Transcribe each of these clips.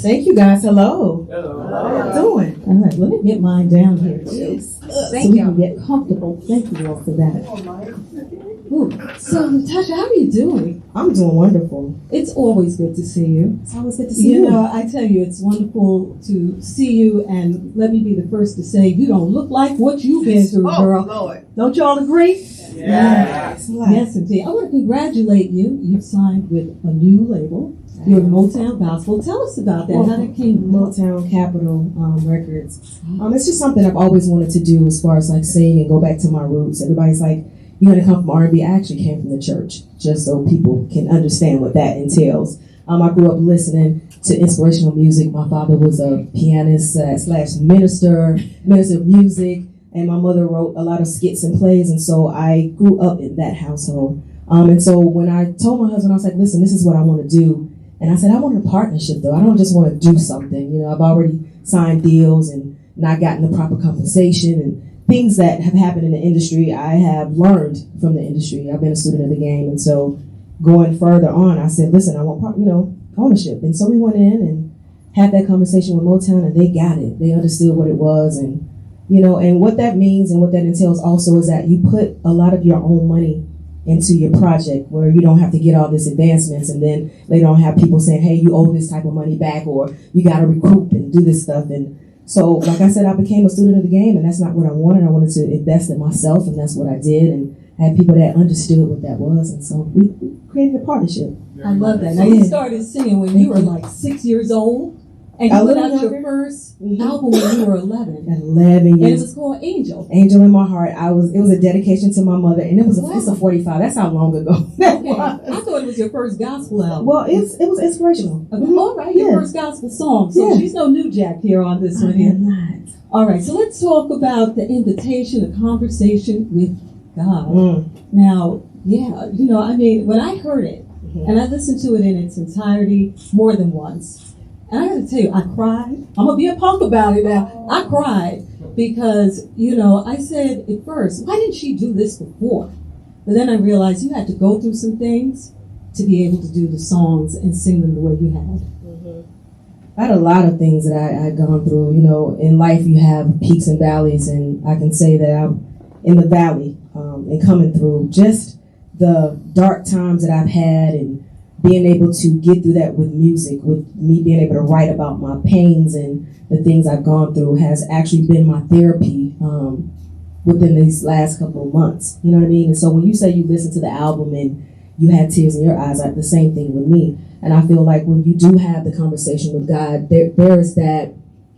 Thank you guys. Hello. Hello. How you doing? All right, let me get mine down here too. So Thank we you. can get comfortable. Thank you all for that. Ooh. So, Natasha, how are you doing? I'm doing wonderful. It's always good to see you. It's always good to see you. You know, I tell you, it's wonderful to see you, and let me be the first to say, you don't look like what you've been through, girl. Lord. Don't y'all agree? Yes. Yes, indeed. I want to congratulate you. You've signed with a new label. You're Motown Gospel. Tell us about that. How that came about. Motown Capitol Records. It's just something I've always wanted to do as far as like sing and go back to my roots. Everybody's like, you're going to come from R&B. I actually came from the church, just so people can understand what that entails. I grew up listening to inspirational music. My father was a pianist slash minister of music, and my mother wrote a lot of skits and plays, and so I grew up in that household. And so when I told my husband, I was like, listen, this is what I want to do. And I said, I want a partnership, though. I don't just want to do something. You know, I've already signed deals and not gotten the proper compensation and things that have happened in the industry. I have learned from the industry. I've been a student of the game. And so going further on, I said, listen, I want, ownership. And so we went in and had that conversation with Motown, and they got it. They understood what it was. And, and what that means and what that entails also is that you put a lot of your own money into your project, where you don't have to get all these advancements and then they don't have people saying, hey, you owe this type of money back, or you got to recoup and do this stuff. And so, like I said, I became a student of the game, and that's not what I wanted. I wanted to invest in myself, and that's what I did, and I had people that understood what that was, and so we created a partnership. I love that. Now, you started singing when you were like 6 years old, and you put out your first album when you were 11. 11 years. And it was called Angel. Angel in My Heart. It was a dedication to my mother, and it's a 45. That's how long ago that was. I thought it was your first gospel album. Well, it was inspirational. All right, your first gospel song. So she's no new jack here on this one here. Not. All right, so let's talk about the invitation, the conversation with God. Now, when I heard it, and I listened to it in its entirety more than once, and I got to tell you, I cried. I'm going to be a punk about it now. I cried because, I said at first, why didn't she do this before? But then I realized you had to go through some things to be able to do the songs and sing them the way you had. I had a lot of things that I had gone through. In life you have peaks and valleys, and I can say that I'm in the valley and coming through just the dark times that I've had, and being able to get through that with music, with me being able to write about my pains and the things I've gone through has actually been my therapy within these last couple of months. You know what I mean? And so when you say you listen to the album and you had tears in your eyes, like the same thing with me. And I feel like when you do have the conversation with God, there is that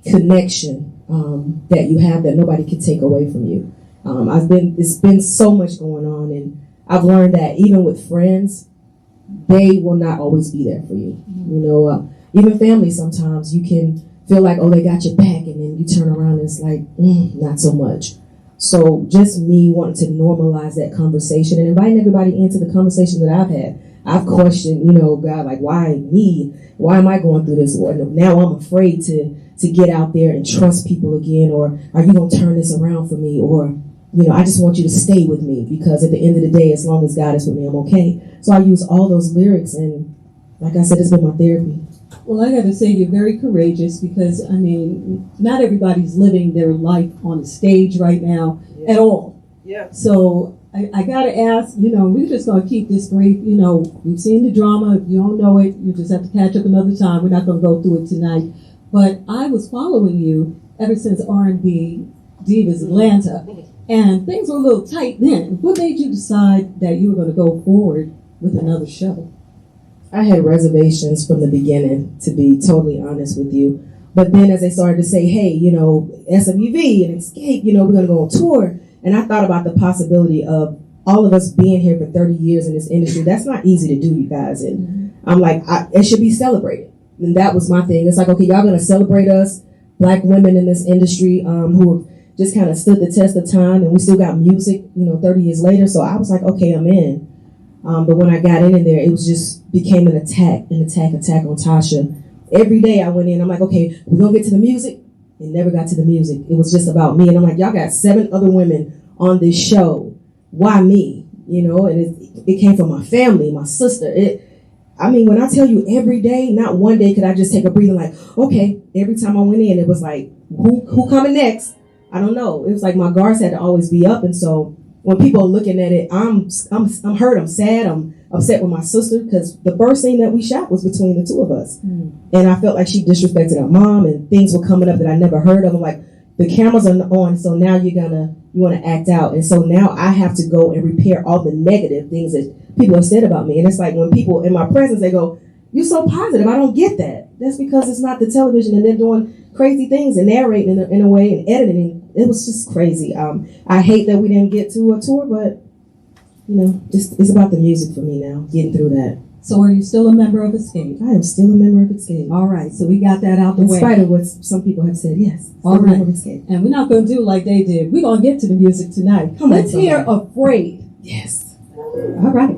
connection that you have that nobody can take away from you. It's been so much going on, and I've learned that even with friends, they will not always be there for you. Even family, sometimes you can feel like, oh, they got your back, and then you turn around and it's like, not so much. So just me wanting to normalize that conversation and inviting everybody into the conversation that I've had. I've questioned, God, like, why me? Why am I going through this? Or now I'm afraid to get out there and trust people again, or are you going to turn this around for me? Or, I just want you to stay with me, because at the end of the day, as long as God is with me, I'm okay. So I use all those lyrics, and like I said, it's been my therapy. Well, I got to say you're very courageous, because, not everybody's living their life on the stage right now at all. Yeah. So I got to ask, we're just going to keep this brief. We've seen the drama. If you don't know it, you just have to catch up another time. We're not going to go through it tonight. But I was following you ever since R&B Divas Atlanta, and things were a little tight then. What made you decide that you were going to go forward with another show? I had reservations from the beginning, to be totally honest with you. But then as they started to say, hey, SWV and xscape, we're going to go on tour. And I thought about the possibility of all of us being here for 30 years in this industry. That's not easy to do, you guys. And I'm like, it should be celebrated. And that was my thing. It's like, okay, y'all going to celebrate us, Black women in this industry who have just kind of stood the test of time. And we still got music, 30 years later. So I was like, okay, I'm in. But when I got in there, it was just became an attack on Tasha. Every day I went in, I'm like, okay, we're going to get to the music. It never got to the music. It was just about me. And I'm like, y'all got 7 other women on this show. Why me? And it came from my family, my sister. I mean, when I tell you every day, not one day could I just take a breather like, okay, every time I went in, it was like, who coming next? I don't know. It was like my guards had to always be up. And so when people are looking at it, I'm hurt, I'm sad, I'm upset with my sister because the first scene that we shot was between the two of us. And I felt like she disrespected her mom and things were coming up that I never heard of. I'm like, the cameras are on, so now you want to act out. And so now I have to go and repair all the negative things that people have said about me. And it's like when people in my presence, they go, you're so positive. I don't get that. That's because it's not the television and they're doing crazy things and narrating in a way and editing. It was just crazy. I hate that we didn't get to a tour, but it's about the music for me now, getting through that. So are you still a member of Xscape? I am still a member of Xscape. All right, so we got that out the way. In spite of what some people have said, yes. All right. Member of Xscape. And we're not going to do like they did. We're going to get to the music tonight. Let's hear Afraid. Yes. All right.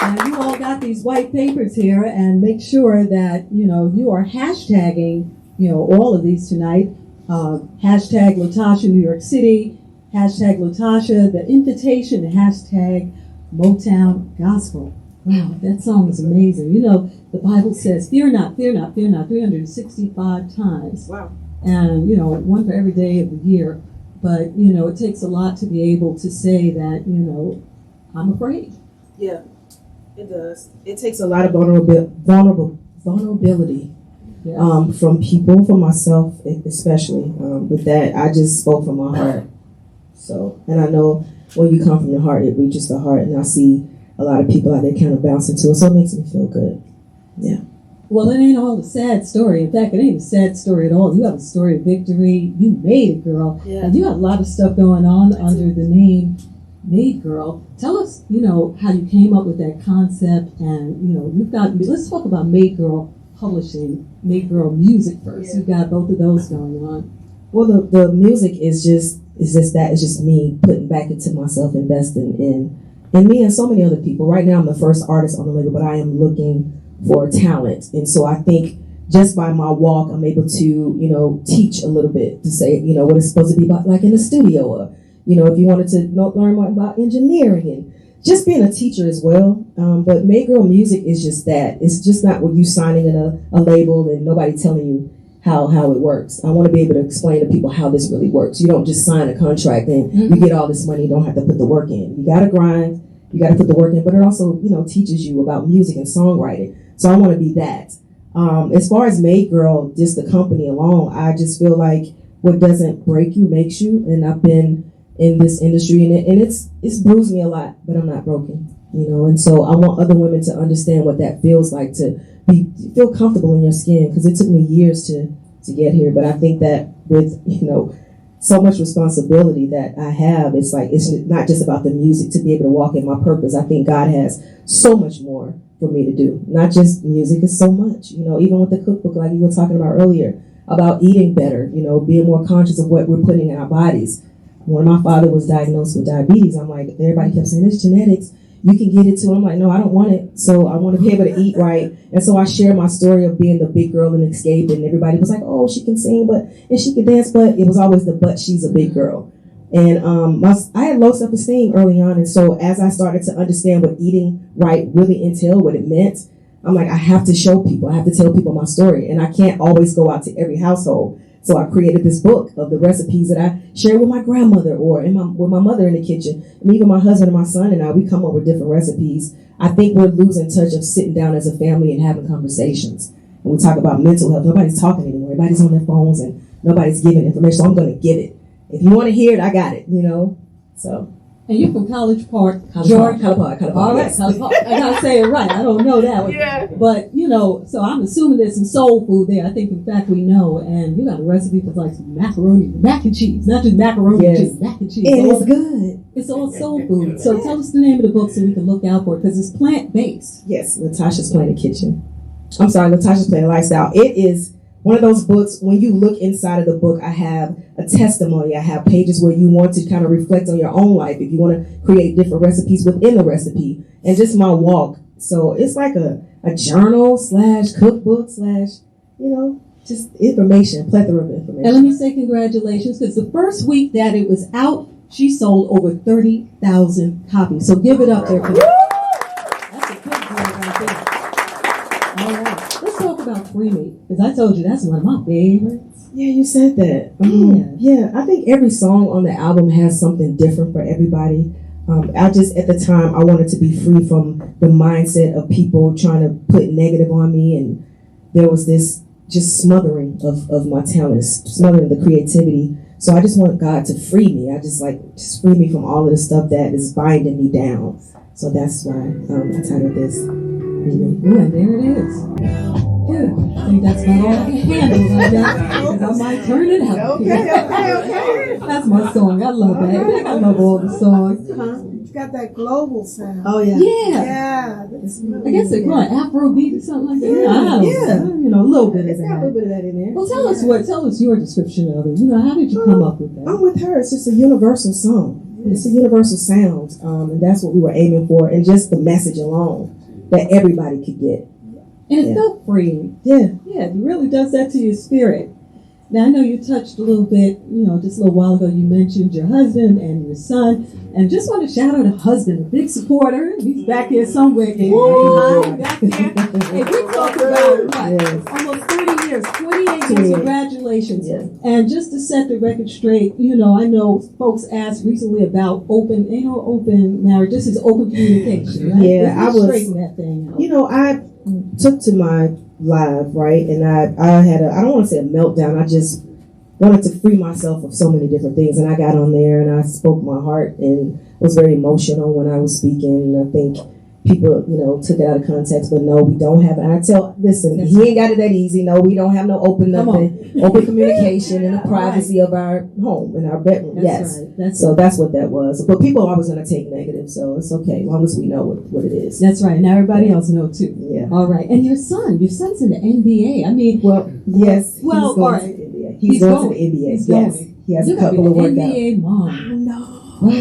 Now you all got these white papers here, and make sure that you are hashtagging all of these tonight. Hashtag LaTocha New York City, hashtag LaTocha The Invitation, and hashtag Motown Gospel. Wow, that song is amazing. The Bible says, fear not, fear not, fear not, 365 times. Wow. And, one for every day of the year. But, it takes a lot to be able to say that, I'm afraid. Yeah, it does. It takes a lot of vulnerability Yes. from people, from myself especially. With that, I just spoke from my heart. So, and I know when you come from the heart, it reaches the heart. And I see a lot of people out there kind of bounce into it. So it makes me feel good. Yeah. Well, it ain't all a sad story. In fact, it ain't a sad story at all. You have a story of victory. You made it, girl. Yeah. And you have a lot of stuff going on under the name Made Girl. Tell us, how you came up with that concept. And, let's talk about Made Girl Publishing, Made Girl Music first. Yeah. You've got both of those going on. Well, the music is just me putting back into myself, investing in me and so many other people. Right now, I'm the first artist on the label, but I am looking for talent. And so I think just by my walk, I'm able to, teach a little bit to say, what it's supposed to be about, like in the studio, or, if you wanted to learn more about engineering and just being a teacher as well. But Made Girl Music is just that. It's just not what you signing in a label and nobody telling you how it works. I want to be able to explain to people how this really works. You don't just sign a contract and you get all this money, you don't have to put the work in. You got to grind, you got to put the work in, but it also, teaches you about music and songwriting. So I want to be that. As far as Made Girl, just the company alone, I just feel like what doesn't break you makes you. And I've been in this industry and it's bruised me a lot, but I'm not broken, And so I want other women to understand what that feels like, to feel comfortable in your skin, because it took me years to get here. But I think that with, so much responsibility that I have, it's like, it's not just about the music to be able to walk in my purpose. I think God has so much more for me to do. Not just music, it's so much, even with the cookbook, like you were talking about earlier, about eating better, being more conscious of what we're putting in our bodies. When my father was diagnosed with diabetes, I'm like, everybody kept saying, it's genetics. You can get it too. I'm like, no, I don't want it. So I want to be able to eat right. And so I share my story of being the big girl in Xscape, and everybody was like, oh, she can sing, and she can dance, but it was always she's a big girl. And I had low self-esteem early on. And so as I started to understand what eating right really entailed, what it meant, I'm like, I have to show people. I have to tell people my story. And I can't always go out to every household. So I created this book of the recipes that I share with my grandmother or with my mother in the kitchen. And even my husband and my son and I, we come up with different recipes. I think we're losing touch of sitting down as a family and having conversations. And we talk about mental health. Nobody's talking anymore. Everybody's on their phones and nobody's giving information. So I'm going to give it. If you want to hear it, I got it, So. And you're from College Park, Georgia. All right, Yes. College Park. I gotta say it right. I don't know that one. Yeah. But, so I'm assuming there's some soul food there. I think, in fact, we know. And you got a recipe for like some macaroni, mac and cheese. Not just macaroni and cheese, mac and cheese. And it's good. It's all soul food. So tell us the name of the book so we can look out for it, because it's plant-based. Yes, LaTocha's Planet Kitchen. I'm sorry, LaTocha's Planet Lifestyle. It is one of those books, when you look inside of the book, I have a testimony. I have pages where you want to kind of reflect on your own life, if you want to create different recipes within the recipe, and just my walk. So it's like a journal / cookbook / just information, plethora of information. And let me say congratulations, because the first week that it was out, she sold over 30,000 copies. So give it up there for that. That's a big deal right there. All right. Let's talk about Free Me, because I told you that's one of my favorites. Yeah, you said that. Yeah, I think every song on the album has something different for everybody. I just, at the time, I wanted to be free from the mindset of people trying to put negative on me, and there was this just smothering of my talents, smothering the creativity. So I just want God to free me. I just free me from all of the stuff that is binding me down. So that's why I titled this. Yeah, there it is. Good. I think that's about all I can handle right now, because I might turn it out. Okay. That's my song. I love that. I love all the songs. It's got that global sound. Oh, yeah. Yeah. That's really I guess it's like Afrobeat or something like that. Yeah. You know, a little bit of It's got a little that. bit of that in there. Well, tell us your description of it. You know, how did you come up with that? I'm with her. It's just a universal song. It's a universal sound, and that's what we were aiming for, and just the message alone that everybody could get. And it felt freeing. Yeah. Yeah, it really does that to your spirit. Now, I know you touched a little bit, you know, just a little while ago, you mentioned your husband and your son. And just want to shout out a husband, a big supporter. He's back here somewhere. Back there. Hey, we talked about what? Almost 30 years, 28 years. Congratulations. Yes. And just to set the record straight, you know, I know folks asked recently about open marriage. This is open communication, right? Yeah, I was straighten that thing out. You know, I took to my live, right? And I had I don't want to say a meltdown. I just wanted to free myself of so many different things. And I got on there and I spoke my heart and was very emotional when I was speaking. And I think people, you know, took it out of context, but no, we don't have it. Listen, he ain't got it that easy. No, we don't have no open communication in the privacy of our home and our bedroom. That's right. So that's what that was. But people are always going to take negative, so it's okay, as long as we know what it is. That's right. And everybody else know too. Yeah. All right. And your son's in the NBA. I mean, yes. Well, all right. He's going to the NBA. He's yes. going. He has You a couple of workouts. NBA mom. I know. Wow.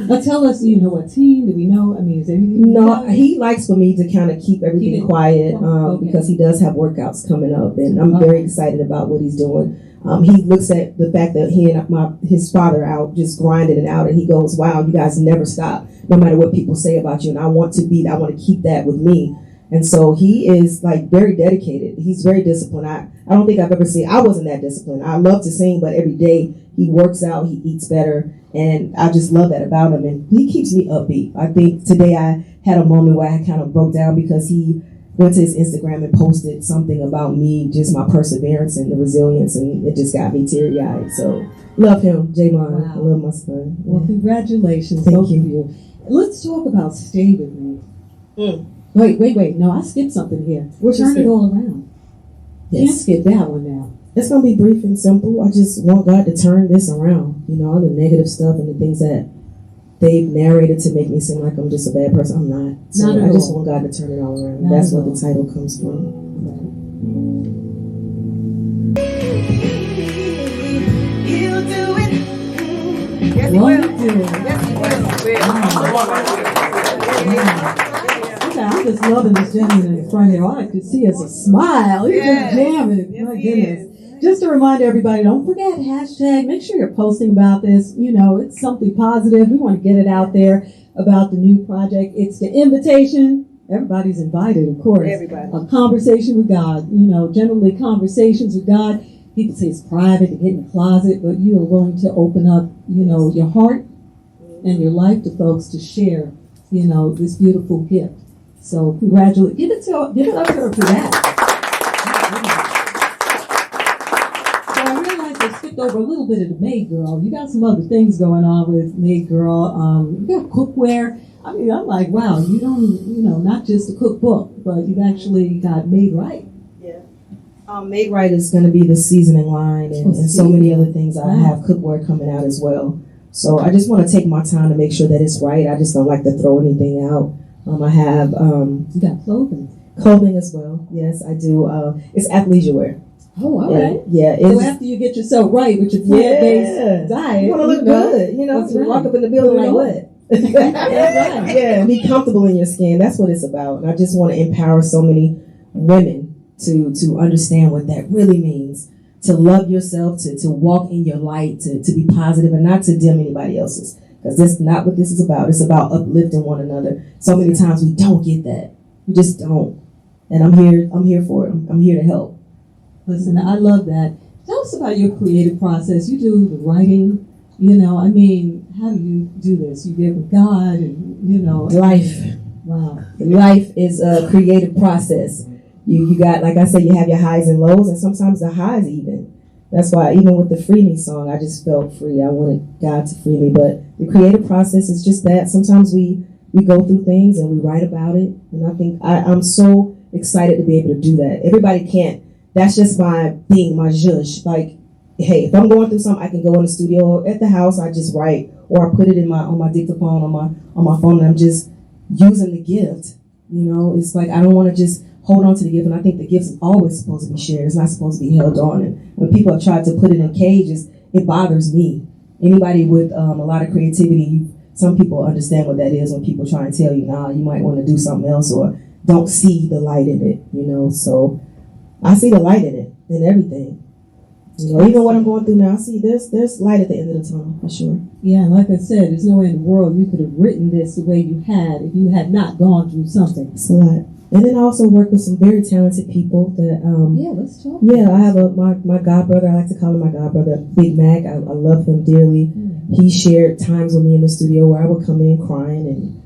Now tell us, you know, what team? Do we know? I mean, is there anything? No, he likes for me to kind of keep everything quiet because he does have workouts coming up, and I'm very excited about what he's doing. He looks at the fact that he and his father out just grinding it out, and he goes, "Wow, you guys never stop, no matter what people say about you." And I want to keep that with me. And so he is very dedicated. He's very disciplined. I don't think I've ever seen. I wasn't that disciplined. I love to sing, but every day he works out, he eats better, and I just love that about him. And he keeps me upbeat. I think today I had a moment where I kind of broke down because he went to his Instagram and posted something about me, just my perseverance and the resilience, and it just got me teary-eyed. So love him, Jamon. Wow. I love my son. Well, congratulations, Thank both you. of you. Let's talk about Stay With Me. Wait. No, I skipped something here. Turn it all around. Yes. Can't skip that one now. It's going to be brief and simple. I just want God to turn this around. You know, all the negative stuff and the things that they've narrated to make me seem like I'm just a bad person. I'm not. So Not at I just all. want God to turn it all around. Not That's at what all. the title comes from. He'll do it. Yes, he Won't will. he do it? Yes, he will. Okay, I'm just loving this gentleman in front here. All I could see is a smile. He's Yes. just jamming. Yes, My he goodness. Just to remind everybody, don't forget hashtag. Make sure you're posting about this. You know, it's something positive. We want to get it out there about the new project. It's the invitation. Everybody's invited, of course. Everybody. A conversation with God. You know, generally conversations with God, people say it's private to get in the closet, but you are willing to open up, you know, your heart and your life to folks to share, you know, this beautiful gift. So congratulations. Give it up to her for that. So I realized I skipped over a little bit of the Maid Girl. You got some other things going on with Maid Girl. You got cookware. I mean, I'm like, wow, you don't, you know, not just a cookbook, but you've actually got Made Right. Made Right is going to be the seasoning line and so many other things. I have cookware coming out as well. So I just want to take my time to make sure that it's right. I just don't like to throw anything out. I have You got clothing as well. Yes, I do. It's athleisure wear. Oh, all right. Yeah. So after you get yourself right with your plant-based diet, you want to look good. You know, That's you right. walk up in the building like what? That's right. Yeah, and be comfortable in your skin. That's what it's about. And I just want to empower so many women to understand what that really means. To love yourself, to walk in your light, to be positive and not to dim anybody else's. Because that's not what this is about. It's about uplifting one another. So many times we don't get that. We just don't. And I'm here for it. I'm here to help. Listen, I love that. Tell us about your creative process. You do the writing, you know, I mean, how do you do this? You get with God and, you know. Life. Wow. Life is a creative process. You got, like I said, you have your highs and lows, and sometimes the highs even. That's why even with the Free Me song, I just felt free. I wanted God to free me. But the creative process is just that. Sometimes we go through things and we write about it. And I think I'm so excited to be able to do that. Everybody can't. That's just my thing, my zhuzh. Like, hey, if I'm going through something, I can go in the studio or at the house, I just write. Or I put it on my dictaphone, on my phone, and I'm just using the gift. You know, it's like I don't want to just hold on to the gift, and I think the gift is always supposed to be shared. It's not supposed to be held on. And when people have tried to put it in cages, it bothers me. Anybody with a lot of creativity, some people understand what that is when people try and tell you, nah, you might want to do something else or don't see the light in it, you know. So I see the light in it, in everything. You know, even what I'm going through now, I see there's light at the end of the tunnel, for sure. Yeah, and like I said, there's no way in the world you could have written this the way you had if you had not gone through something. It's a lot. And then I also work with some very talented people that, yeah, let's talk. Yeah, I have my godbrother, I like to call him my godbrother, Big Mac. I love him dearly. He shared times with me in the studio where I would come in crying and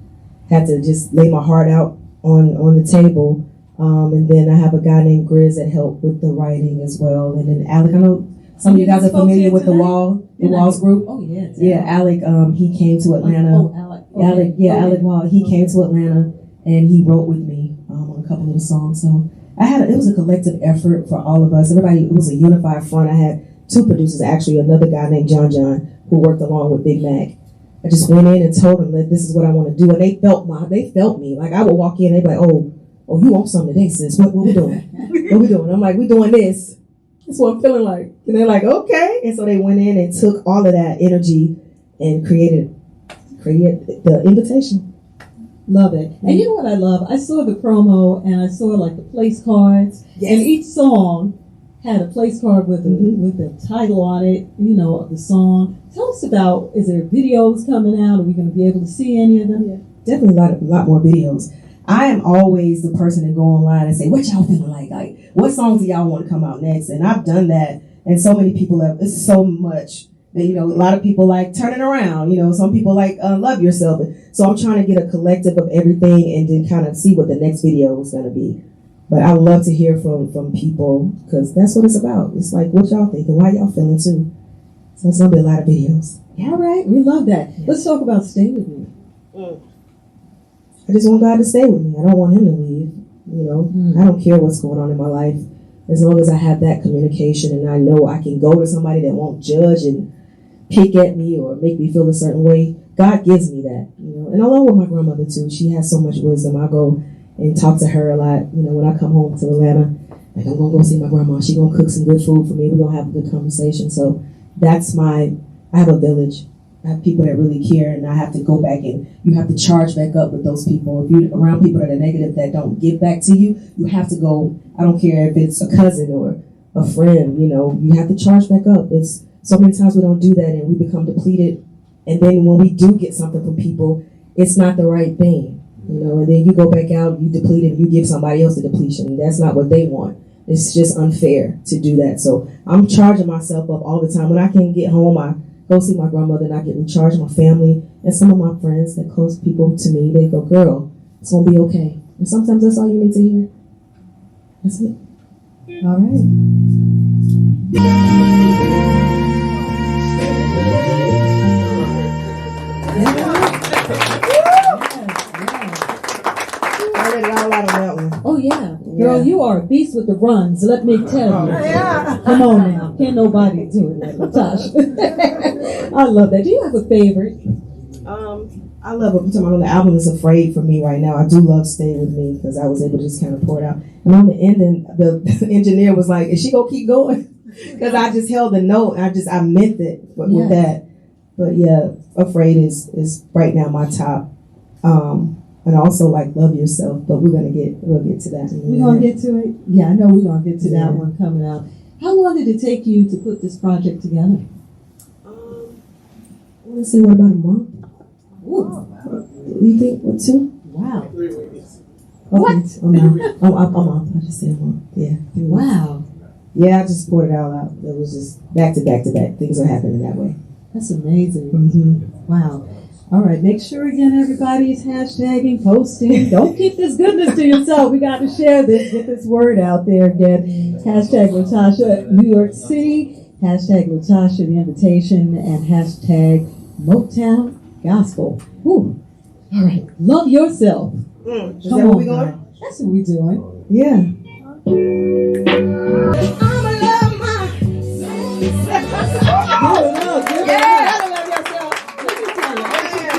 had to just lay my heart out on the table. And then I have a guy named Grizz that helped with the writing as well. And then Alec, I know some of you guys are familiar with the Walls group. Oh, yes. Yeah, Alec, he came to Atlanta. Oh, Alec. Okay. Alec Wall, he came to Atlanta and he wrote with me on a couple of the songs. So it was a collective effort for all of us. Everybody, it was a unified front. I had two producers, actually, another guy named John, who worked along with Big Mac. I just went in and told them that this is what I want to do. And they felt me. Like I would walk in, they'd be like, oh, you want something today, sis? What we doing? What we doing? I'm like, we doing this. That's what I'm feeling like. And they're like, okay. And so they went in and took all of that energy and created the invitation. Love it. And you know what I love? I saw the promo and I saw like the place cards. Yes. And each song had a place card with the title on it, you know, of the song. Tell us about, is there videos coming out? Are we going to be able to see any of them? Yeah. Definitely a lot more videos. I am always the person that go online and say, what y'all feeling like? Like, what songs do y'all want to come out next? And I've done that. And so many people it's so much that, you know, a lot of people like Turn It Around. You know, some people like Love Yourself. So I'm trying to get a collective of everything and then kind of see what the next video is going to be. But I love to hear from people because that's what it's about. It's like, what y'all think and why y'all feeling too. So it's going to be a lot of videos. Yeah, all right. We love that. Yeah. Let's talk about Stay With Me. I just want God to stay with me. I don't want him to leave. You know, I don't care what's going on in my life. As long as I have that communication and I know I can go to somebody that won't judge and pick at me or make me feel a certain way, God gives me that. You know, and along with my grandmother too. She has so much wisdom. I go and talk to her a lot. You know, when I come home to Atlanta, like I'm gonna go see my grandma. She's gonna cook some good food for me. We're gonna have a good conversation. So I have a village. I have people that really care, and I have to go back and you have to charge back up with those people. If you're around people that are negative that don't give back to you, you have to go. I don't care if it's a cousin or a friend, you know, you have to charge back up. It's so many times we don't do that and we become depleted. And then when we do get something from people, it's not the right thing, you know, and then you go back out, you deplete it, and you give somebody else the depletion. That's not what they want. It's just unfair to do that. So I'm charging myself up all the time. When I can get home, I go see my grandmother and I get recharged, my family, and some of my friends that close people to me, they go, girl, it's going to be okay. And sometimes that's all you need to hear. That's it. All right. I let it all out on that one. Oh, yeah. Girl, you are a beast with the runs, let me tell you. Yeah. Come on now. Can't nobody do it like LaTocha. I love that. Do you have a favorite? I love it. I'm talking about the album is Afraid for me right now. I do love Stay With Me because I was able to just kind of pour it out. And on the ending, the engineer was like, is she going to keep going? Because I just held the note. I meant it with that. But yeah, Afraid is right now my top. and also like love yourself. But we'll get to that. We're gonna get to it. Yeah, I know we're gonna get to that Yeah. one coming out. How long did it take you to put this project together? I want to say what, about a month? Ooh, You think what, 2? wow, Okay. What? I'm off. I just said a month. Yeah. 3 weeks. wow, Yeah, I just poured it all out. It was just back to back to back. Things are happening that way. that's amazing. Mm-hmm. Wow. All right, make sure again everybody is hashtagging, posting. Don't keep this goodness to yourself. We got to share this, get this word out there again. Hashtag LaTocha New York City, hashtag LaTocha the invitation, and hashtag Motown Gospel. Whew. All right, love yourself. Is Come that where on, we going? girl. That's what we're doing. Yeah. I'ma love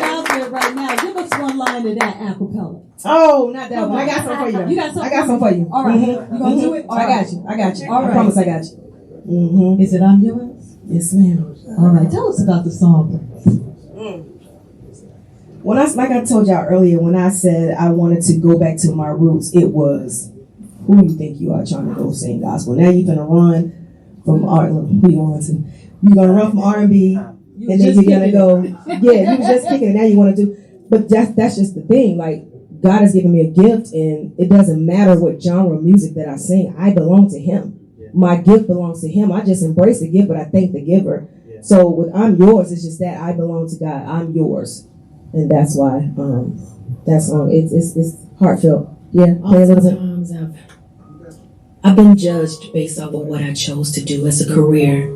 Out there right now. Give us one line of that acapella. Oh, not that one. I got something for you. Though. You got something? I got something for you. All right. Mhm. You gonna do it? All I right. got you. I got you. All I right. promise I got you. Mm-hmm. Is it I'm yours? Yes, ma'am. All right. Tell us about the song. When like I told y'all earlier, when I said I wanted to go back to my roots, it was who you think you are trying to go sing gospel. Now you're gonna run from art. Who you going to? You're gonna run from R&B, and then you're gonna go. Yeah, you was just kicking it. Now you want to do. But that's just the thing. Like God has given me a gift, and it doesn't matter what genre of music that I sing. I belong to Him. My gift belongs to Him. I just embrace the gift, but I thank the giver. So with I'm yours, it's just that I belong to God. I'm yours. And that's why that song it's heartfelt. Yeah, play a little bit. Oftentimes I've been judged based off of what I chose to do as a career.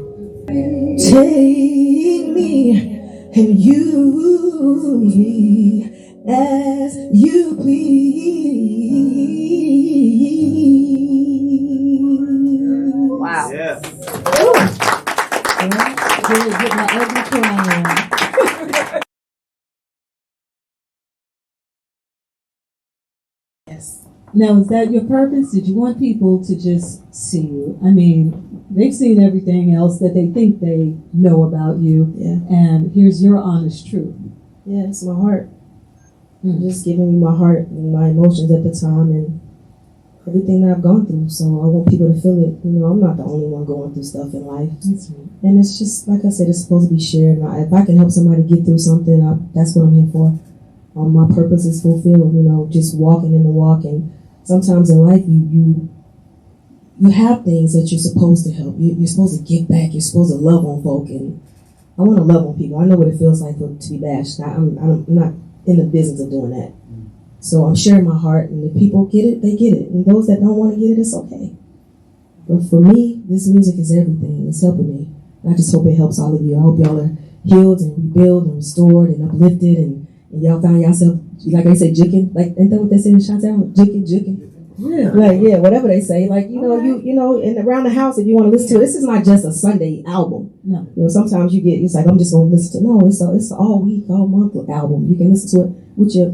Take me and use me as you please. Wow. Yeah. Get my ugly cry on. Yes. Now, is that your purpose? Did you want people to just see you? I mean, they've seen everything else that they think they know about you, Yeah. and here's your honest truth. Yeah, it's my heart. I'm just giving you my heart and my emotions at the time and everything that I've gone through. So I want people to feel it. You know, I'm not the only one going through stuff in life. That's right. And it's just, like I said, it's supposed to be shared. And if I can help somebody get through something, that's what I'm here for. My purpose is fulfilled, you know, just walking in the walk. And sometimes in life, you have things that you're supposed to help. You're supposed to give back. You're supposed to love on folk. And I want to love on people. I know what it feels like to be bashed. I'm not in the business of doing that. So I'm sharing my heart. And if people get it, they get it. And those that don't want to get it, it's okay. But for me, this music is everything. It's helping me. And I just hope it helps all of you. I hope y'all are healed and rebuilt and restored and uplifted and y'all found yourself, like they say, jicking. Like, ain't that what they say in Chantel? Jicking. Yeah. Like, yeah, whatever they say. Like, you know, you know, and around the house, if you want to listen to it, this is not just a Sunday album. No. You know, sometimes it's like, I'm just going to listen to, no, it's an all week, all month album. You can listen to it with your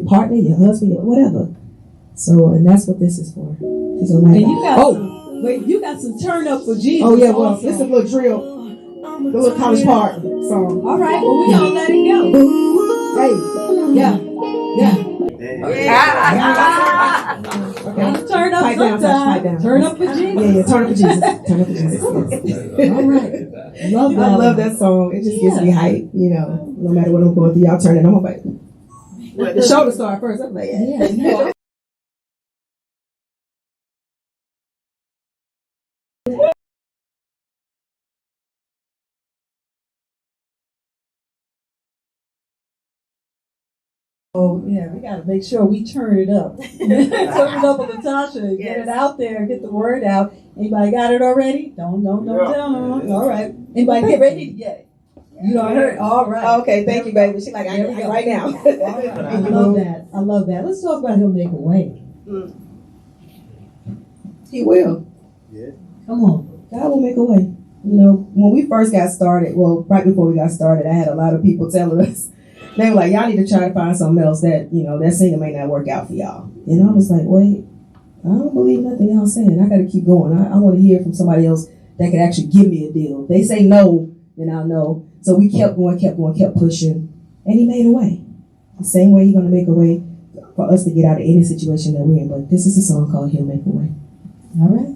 partner, your husband, whatever. So, and that's what this is for. It's a And you got you got some turn up for Jesus. Oh, yeah, well, also. this is a little drill. The little College Park song. All right, well, we gonna let it go. Hey, yeah. Okay. Turn up Pipe down, sometime. pipe down. Turn up for Jesus. Yeah, turn up for Jesus. Turn up for Jesus. All right. Love that. I love that song. It just gives me hype, you know. No matter what I'm going through, y'all turn it. I'm like, the shoulder start first. I'm like, yeah. Yeah. Oh yeah, we gotta make sure we turn it up. Turn it up with LaTocha, get it out there, get the word out. Anybody got it already? Don't tell them. All right. Anybody get ready to get it? You don't heard? All right. Okay, thank you, baby. She's like, I There we go. right now. All right. I love that. I love that. Let's talk about He'll Make a Way. He will. Come on. God will make a way. You know, when we first got started, well, right before we got started, I had a lot of people telling us, they were like, y'all need to try to find something else that, you know, that singer may not work out for y'all. And I was like, wait, I don't believe nothing y'all saying. I got to keep going. I want to hear from somebody else that could actually give me a deal. If they say no, then I'll know. So we kept going, kept pushing. And he made a way. The same way he's going to make a way for us to get out of any situation that we're in. But this is a song called He'll Make a Way. All right.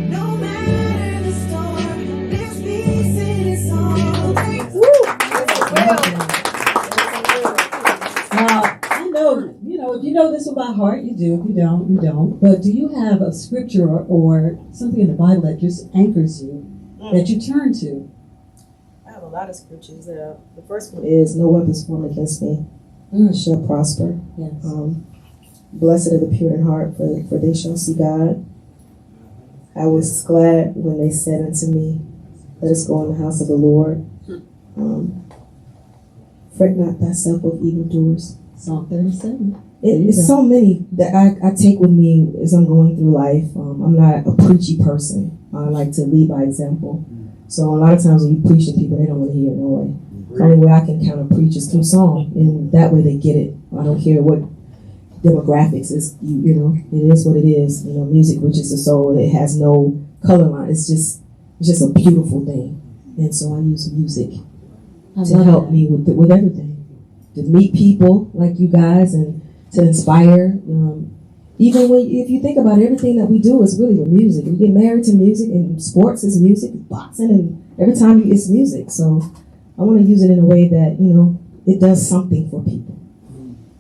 No matter the storm, there's peace in His song. Now, I know, if you know this one by heart, you do. If you don't, you don't. But do you have a scripture or something in the Bible that just anchors you, that you turn to? I have a lot of scriptures. The first one is no weapons formed against me shall prosper. Yes. Blessed are the pure in heart, for they shall see God. I was glad when they said unto me, let us go in the house of the Lord. Fret not thyself of evildoers. Psalm 37. It's so many that I take with me as I'm going through life. I'm not a preachy person. I like to lead by example. So a lot of times when you preach to people, they don't want to hear it no way. The only way I can kind of preach is through song, and that way they get it. I don't care what demographics is. It is what it is. Music reaches the soul. It has no color line. It's just a beautiful thing. And so I use music to help me with everything, to meet people like you guys and to inspire. Even if you think about it, everything that we do is really with music. We get married to music, and sports is music, boxing, and every time it's music. So I want to use it in a way that, it does something for people.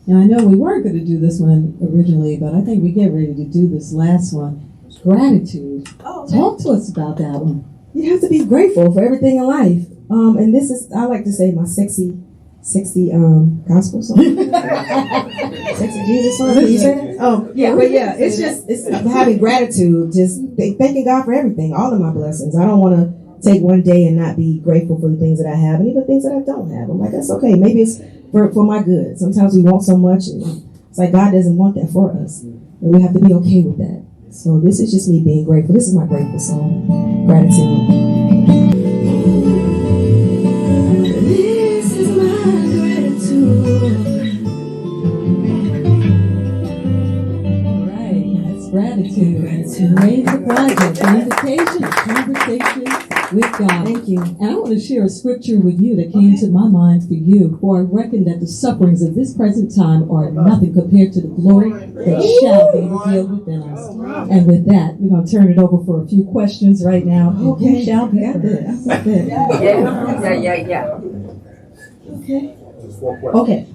Now, I know we weren't going to do this one originally, but I think we get ready to do this last one. Gratitude. Oh, Talk to us about that one. You have to be grateful for everything in life. And this is, I like to say, my sexy gospel song. Sexy Jesus song. Can you say that? Oh, yeah. But yeah, it's having gratitude, just thanking God for everything, all of my blessings. I don't want to take one day and not be grateful for the things that I have and even things that I don't have. I'm like, that's okay. Maybe it's for my good. Sometimes we want so much, and it's like God doesn't want that for us. And we have to be okay with that. So this is just me being grateful. This is my grateful song. Gratitude. This is my gratitude. All right, that's gratitude. Raise the project, the invitation, conversation with God. Thank you. And I want to share a scripture with you that came to my mind for you. For I reckon that the sufferings of this present time are nothing compared to the glory that shall be revealed within us. And with that, we're going to turn it over for a few questions right now. Okay. Who shall be Got first? that. yeah. Okay. Okay.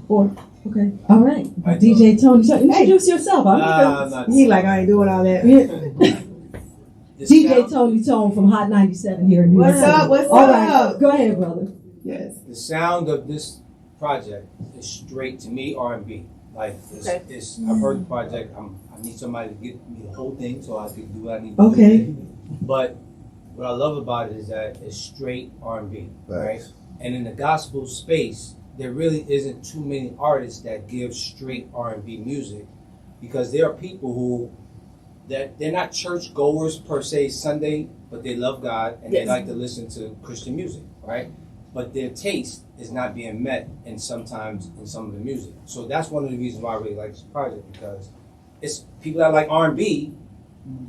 Okay. All right. DJ Tony, so introduce yourself. He like, I ain't doing all that. DJ Tony Tone from Hot 97 here in New York. What's up? What's All up? right. Go ahead, brother. Yes. The sound of this project is straight to me R&B. Like I've heard the project. I need somebody to get me the whole thing so I can do what I need to do. Okay. But what I love about it is that it's straight R&B, right? And in the gospel space, there really isn't too many artists that give straight R&B music, because there are people who they're not church goers per se Sunday, but they love God and they like to listen to Christian music, right? But their taste is not being met sometimes in some of the music. So that's one of the reasons why I really like this project, because it's people that like R&B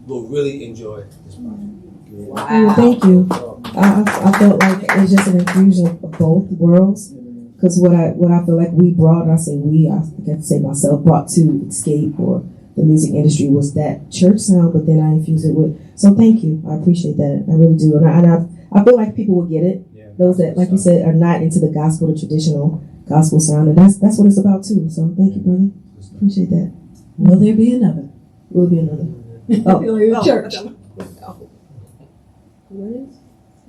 will really enjoy this project. Wow. Thank you. I felt like it's just an infusion of both worlds. Because what I feel like we brought, I can say myself, brought to Xscape or the music industry was that church sound, but then I infused it with. So thank you. I appreciate that. I really do. And I feel like people will get it. Yeah, those that, like you said, are not into the gospel, the traditional gospel sound. And that's what it's about too. So thank you, brother. Appreciate that. Will there be another? Will be another. Church.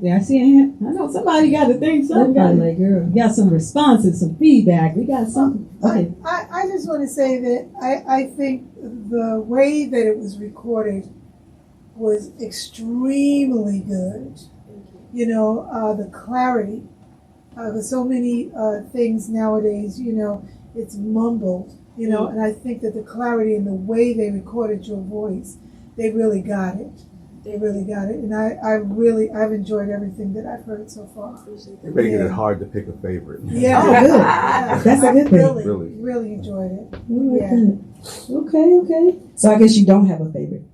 Yeah, I see a hand. I know somebody got to think something. Like, girl. We got some responses, some feedback. We got something. Okay. I just want to say that I think the way that it was recorded was extremely good. The clarity. There's so many things nowadays, it's mumbled, and I think that the clarity and the way they recorded your voice, they really got it. They really got it, and I've enjoyed everything that I've heard so far. You're making it hard to pick a favorite. Yeah, good. That's a good thing. Really enjoyed it. Okay. So I guess you don't have a favorite.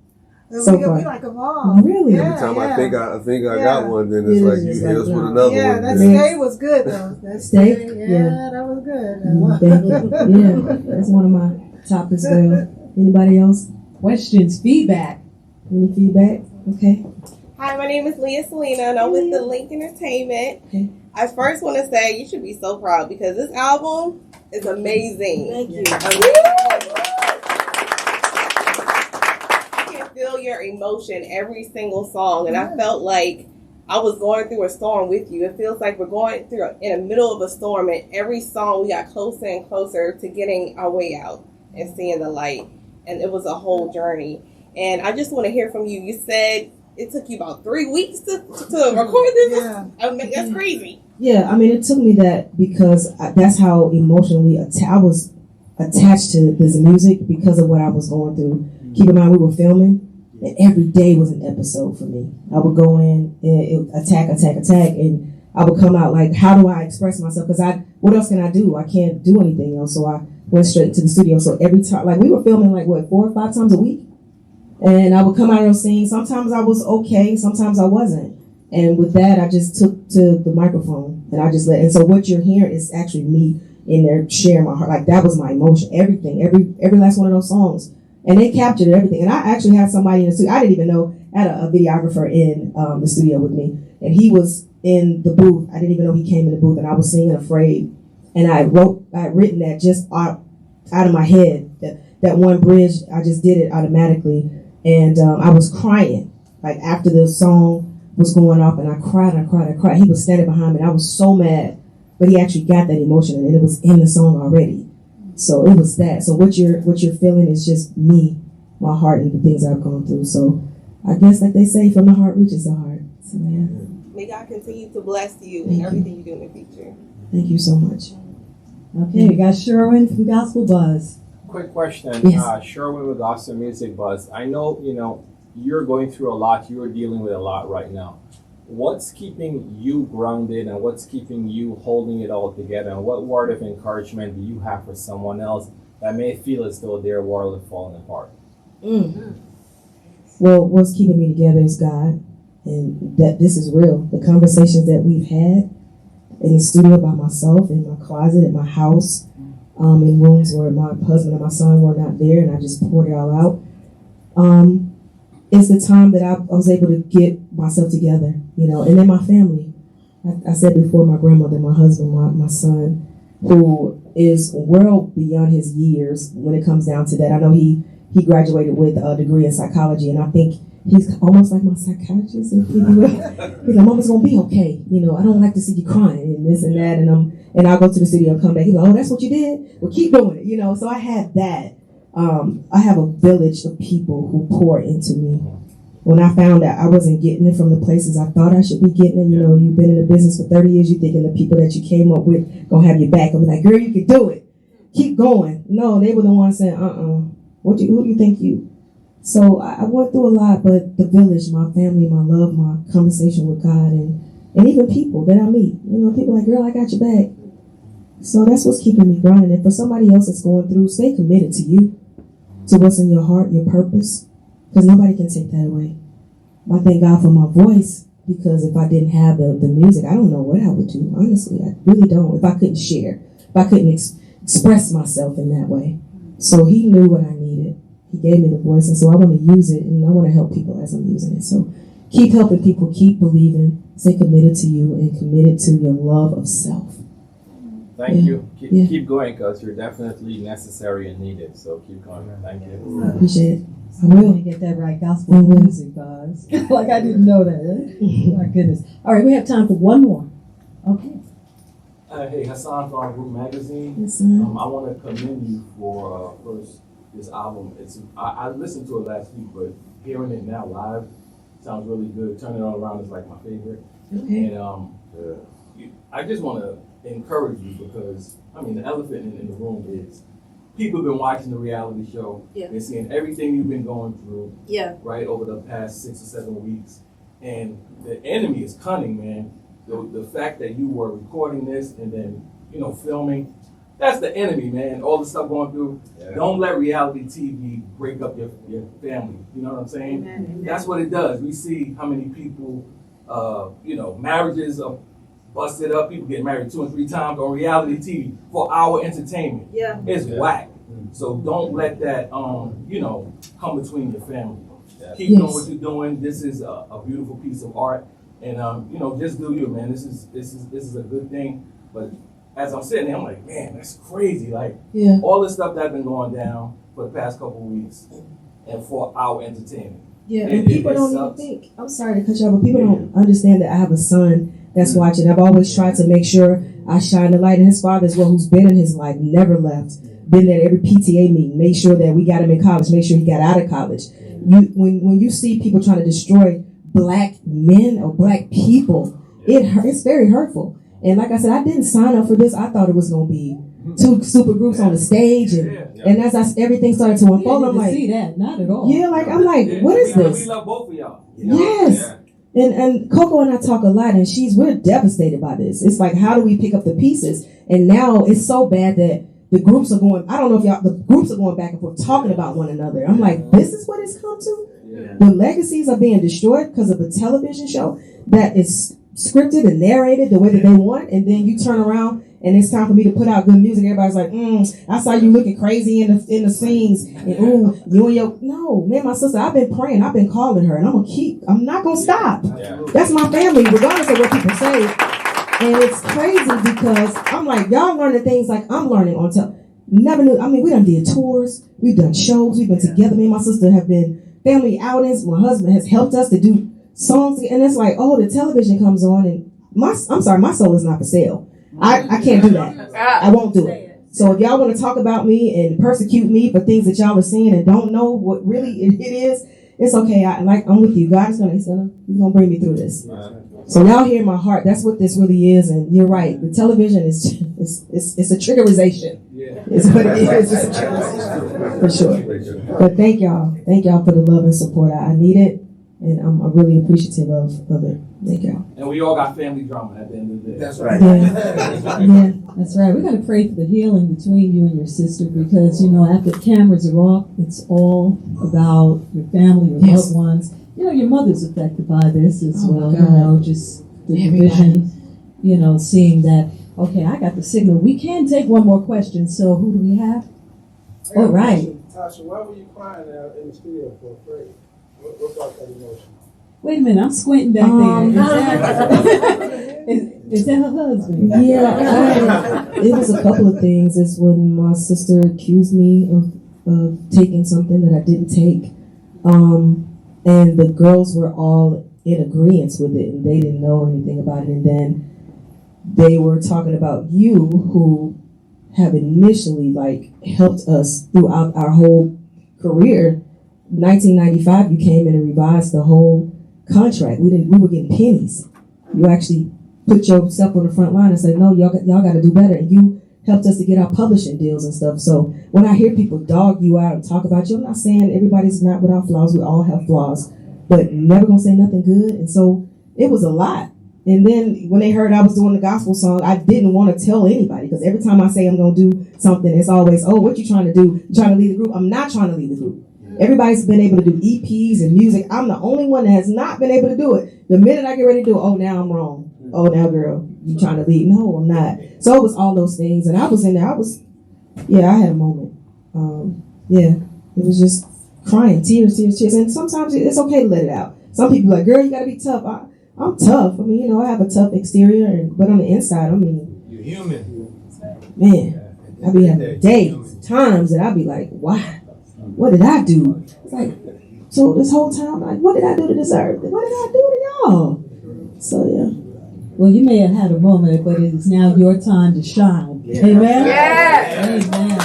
So So we far. like a mom. Really? Yeah, Every time I think I Yeah. got one, then it's Yeah, like it's you just hit like, us with no. another Yeah, one. that then- stay was good though. That Stay? stay, Yeah. that was good. Thank you. Yeah, that's one of my top as well. Anybody else? Questions, feedback. Any feedback? Okay. Hi, my name is Leah Selena, and I'm with the Link Entertainment. Okay. I first want to say you should be so proud because this album is amazing. Thank you. I can feel your emotion every single song, and I felt like I was going through a storm with you. It feels like we're going through in the middle of a storm, and every song we got closer and closer to getting our way out and seeing the light. And it was a whole journey. And I just want to hear from you. You said it took you about 3 weeks to record this. Yeah. I mean, that's crazy. Yeah, I mean, it took me that because that's how emotionally I was attached to this music because of what I was going through. Keep in mind, we were filming, and every day was an episode for me. I would go in, and attack, and I would come out like, how do I express myself? Because what else can I do? I can't do anything else. So I went straight to the studio. So every time, like we were filming like 4 or 5 times a week, and I would come out of those scenes. Sometimes I was okay, sometimes I wasn't. And with that, I just took to the microphone and I just let. And so what you're hearing is actually me in there sharing my heart. Like that was my emotion, everything, every last one of those songs. And they captured everything. And I actually had somebody in the studio. I didn't even know. I had a videographer in the studio with me, and he was in the booth. I didn't even know he came in the booth, and I was singing "Afraid," and I had written that just out of my head. That one bridge, I just did it automatically, and I was crying like after the song was going off, and I cried. He was standing behind me, and I was so mad, but he actually got that emotion, and it was in the song already. So it was that. So what you're feeling is just me, my heart, and the things I've gone through. So I guess like they say, from the heart reaches the heart. So yeah. May God continue to bless you and everything you do in the future. Thank you so much. Okay, we got Sherwin from Gospel Buzz. Quick question. Yes. Sherwin with Gospel Music Buzz. I know, you're going through a lot. You're dealing with a lot right now. What's keeping you grounded and what's keeping you holding it all together? And what word of encouragement do you have for someone else that may feel as though their world is falling apart? Well, what's keeping me together is God, and that this is real. The conversations that we've had in the studio by myself, in my closet, at my house, in rooms where my husband and my son were not there, and I just poured it all out. It's the time that I was able to get myself together, and then my family. I said before, my grandmother, my husband, my son, who is well beyond his years when it comes down to that. I know he graduated with a degree in psychology, and I think he's almost like my psychiatrist, if you will. He's like, Mama's gonna be okay. I don't like to see you crying and this and that, and I'll go to the studio and come back. He's like, oh, that's what you did? Well, keep doing it, So I had that. I have a village of people who pour into me. When I found out I wasn't getting it from the places I thought I should be getting it, you've been in the business for 30 years, you thinking the people that you came up with gonna have your back. I'm like, girl, you can do it. Keep going. No, they were the ones saying, who do you think you? So I went through a lot, but the village, my family, my love, my conversation with God, and even people that I meet, people like, girl, I got your back. So that's what's keeping me grounded. And for somebody else that's going through, stay committed to you, to what's in your heart, your purpose, because nobody can take that away. I thank God for my voice, because if I didn't have the music, I don't know what I would do. Honestly, I really don't. If I couldn't share, if I couldn't express myself in that way. So he knew what I needed. He gave me the voice, and so I want to use it, and I want to help people as I'm using it. So keep helping people, keep believing, stay committed to you, and committed to your love of self. Thank you. Yeah. Keep going, because you're definitely necessary and needed. So keep going. Thank you. I appreciate it. I I'm will. going to get that right. Gospel Music Buzz. Like I didn't know that. My goodness. All right, we have time for one more. Okay. Hey, Hassan from Group Magazine. Yes, sir. I want to commend you for first this album. I listened to it last week, but hearing it now live sounds really good. Turning it all around is like my favorite. Okay. And I just want to encourage you, because the elephant in the room is people have been watching the reality show. Yeah. They're seeing everything you've been going through. Yeah. Right over the past 6 or 7 weeks, and the enemy is cunning, man. The fact that you were recording this and then filming, That's the enemy, man. All the stuff going through. Yeah. Don't let reality TV break up your family. You know what I'm saying? Amen. That's what it does. We see how many people, marriages are busted up. People get married 2 and 3 times on reality TV for our entertainment. Yeah. It's whack. So don't let that, come between your family. Yeah. Keep doing what you're doing. This is a beautiful piece of art, and just do you, man. This is a good thing. But as I'm sitting there, I'm like, man, that's crazy. Like all this stuff that's been going down for the past couple of weeks, and for our entertainment. Yeah, and people don't even think. I'm sorry to cut you off, but people don't understand that I have a son that's watching. I've always tried to make sure I shine the light, and his father as well, who's been in his life, never left. Been there at every PTA meeting, made sure that we got him in college, make sure he got out of college. When you see people trying to destroy black men or black people, it's very hurtful. And like I said, I didn't sign up for this. I thought it was going to be 2 super groups on the stage, and as everything started to unfold, I'm like, see that, not at all. Yeah, like I'm like, what is this? We love both of y'all. Yes. And Coco and I talk a lot, and we're devastated by this. It's like, how do we pick up the pieces? And now it's so bad that the groups are going, I don't know if the groups are going back and forth talking about one another. I'm like, this is what it's come to? Yeah. The legacies are being destroyed because of a television show that is scripted and narrated the way that they want, and then you turn around and it's time for me to put out good music. Everybody's like, I saw you looking crazy in the scenes, and you and your, no, man, my sister, I've been praying, I've been calling her, and I'm not gonna stop. Yeah. That's my family, regardless of what people say. And it's crazy because I'm like, y'all learning things like I'm learning on never knew. I mean, we done did tours, we've done shows, we've been together. Me and my sister have been family outings. My husband has helped us to do songs, and it's like, the television comes on, and my soul is not for sale. I can't do that. I won't do it. So if y'all want to talk about me and persecute me for things that y'all are seeing and don't know what really it is, it's okay. I'm with you. God is he's gonna bring me through this. So y'all hear my heart. That's what this really is. And you're right. The television is it's a triggerization. Yeah. It's what it is. It's a triggerization for sure. But thank y'all for the love and support. I need it, and I'm really appreciative of it. Thank y'all. And we all got family drama at the end of the day. That's right. Yeah, that's right. We got to pray for the healing between you and your sister, because after the cameras are off, it's all about your family, your loved ones. Your mother's affected by this as well. Just the division. Seeing that. Okay, I got the signal. We can take one more question. So who do we have? All right. Tasha, why were you crying out in the studio for Afraid? What brought that emotion? Wait a minute, I'm squinting back there. Is that her husband? Yeah, it was a couple of things. It's when my sister accused me of taking something that I didn't take. And the girls were all in agreement with it, and they didn't know anything about it. And then they were talking about you, who have initially helped us throughout our whole career. 1995, you came in and revised the whole contract. We were getting pennies. You actually put yourself on the front line and said, no, y'all got to do better. And you helped us to get our publishing deals and stuff. So when I hear people dog you out and talk about you, I'm not saying everybody's not without flaws. We all have flaws, but never gonna say nothing good. And so it was a lot. And then when they heard I was doing the gospel song, I didn't want to tell anybody, because every time I say I'm gonna do something, it's always, what you trying to do? You trying to lead the group? I'm not trying to lead the group. Everybody's been able to do EPs and music. I'm the only one that has not been able to do it. The minute I get ready to do it, now I'm wrong. Now girl, you trying to lead? No, I'm not. So it was all those things, and I was in there. I had a moment. It was just crying, tears. And sometimes it's okay to let it out. Some people are like, girl, you gotta be tough. I'm tough. I mean, I have a tough exterior, but on the inside, you're human. Man, I be having days, times that I be like, why? What did I do? It's like, so this whole time, what did I do to deserve it? What did I do to y'all? So, yeah. Well, you may have had a moment, but it is now your time to shine. Yeah. Amen? Yeah. Amen.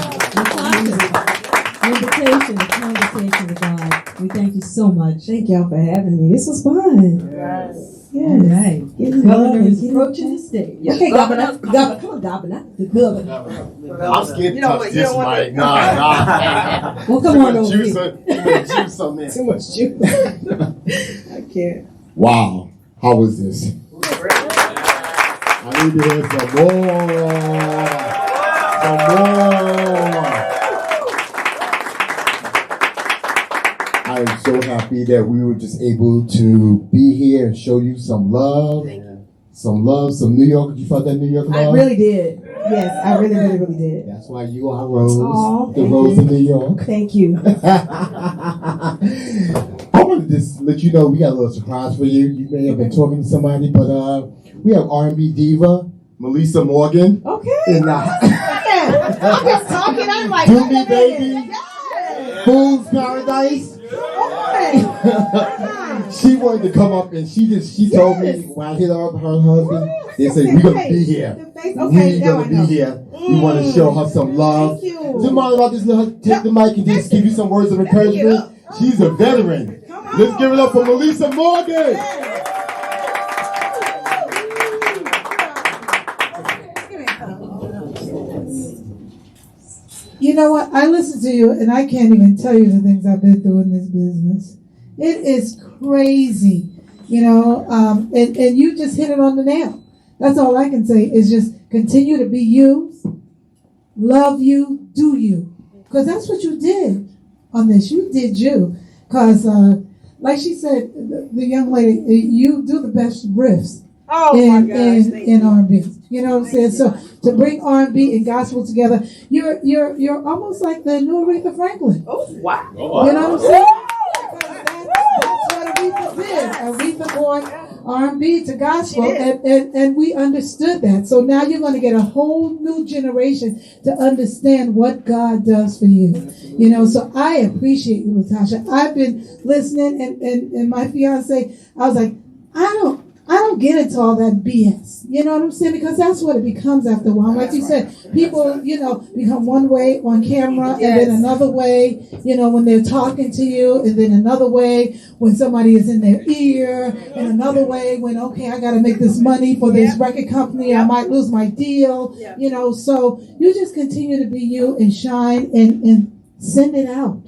Invitation, a conversation with God. We thank you so much. Thank y'all for having me. This was fun. Yes. All right. Governor is approaching the stage. Okay, Governor. Come on, Governor. The Governor. I'm scared to touch this mic. Nah. Well, come on over here. Juice on there. Too much juice. I can't. Wow. How was this? I need to hear some more. I am so happy that we were just able to be here and show you some love. Some love, some New York. You felt that New York love? I really did. Yes, I really, really, really did. That's why you are Rose, Aw, the Rose of New York. Thank you. I wanted to just let you know we got a little surprise for you. You may have been talking to somebody, but we have R&B diva Melissa Morgan. Okay. In I'm just talking. I'm like, Do wait Me a minute. Baby. Yes. Fool's Paradise. She wanted to come up and she told me when I hit up her husband, they said we're gonna be here. We're gonna be here. We want to show her some love. Thank you. Do you mind about this? Take the mic and just give you some words of encouragement. She's a veteran. Let's give it up for Melissa Morgan. You know what? I listen to you, and I can't even tell you the things I've been through in this business. It is crazy, and you just hit it on the nail. That's all I can say is just continue to be you, love you, do you. Because that's what you did on this. You did you. Because, like she said, the young lady, you do the best riffs in R&B. You know what I'm saying? So to bring R&B and gospel together, you're almost like the new Aretha Franklin. Oh, wow. You know what I'm saying? That's what Aretha did. Aretha brought R&B to gospel, and we understood that. So now you're going to get a whole new generation to understand what God does for you. So I appreciate you, LaTocha. I've been listening, and my fiance, I was like, I don't get into all that BS. You know what I'm saying? Because that's what it becomes after a while. Like you said, people, become one way on camera and then another way, when they're talking to you, and then another way when somebody is in their ear, and another way when, okay, I got to make this money for this record company. I might lose my deal, So you just continue to be you and shine and send it out.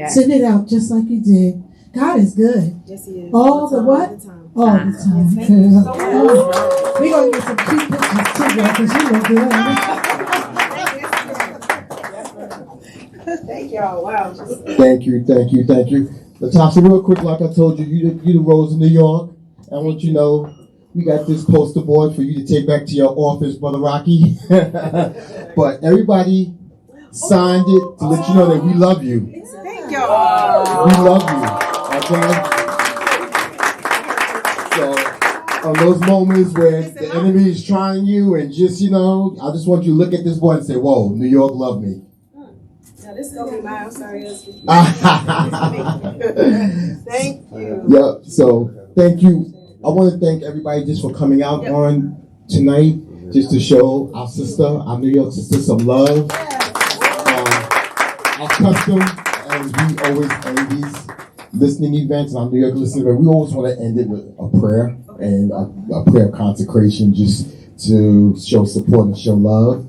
Send it out just like you did. God is good. Yes, he is. All the what? All the time. We're going to get some cute pictures too, girl, because you look good. Thank y'all. Wow. Thank you. LaTocha, real quick, like I told you, you the Rose of New York. I want you to know we got this poster board for you to take back to your office, Brother Rocky. But everybody signed it to let you know that we love you. Thank y'all. We love you. Okay? So, on those moments where the enemy is trying you and just, I just want you to look at this boy and say, whoa, New York love me. Now, this is going to be mine. I'm sorry. Thank you. Yeah, so thank you. I want to thank everybody just for coming out on tonight, just to show our sister, our New York sister, some love. Our custom, as we always end these listening events, our New York listening event, we always want to end it with a prayer and a prayer of consecration, just to show support and show love.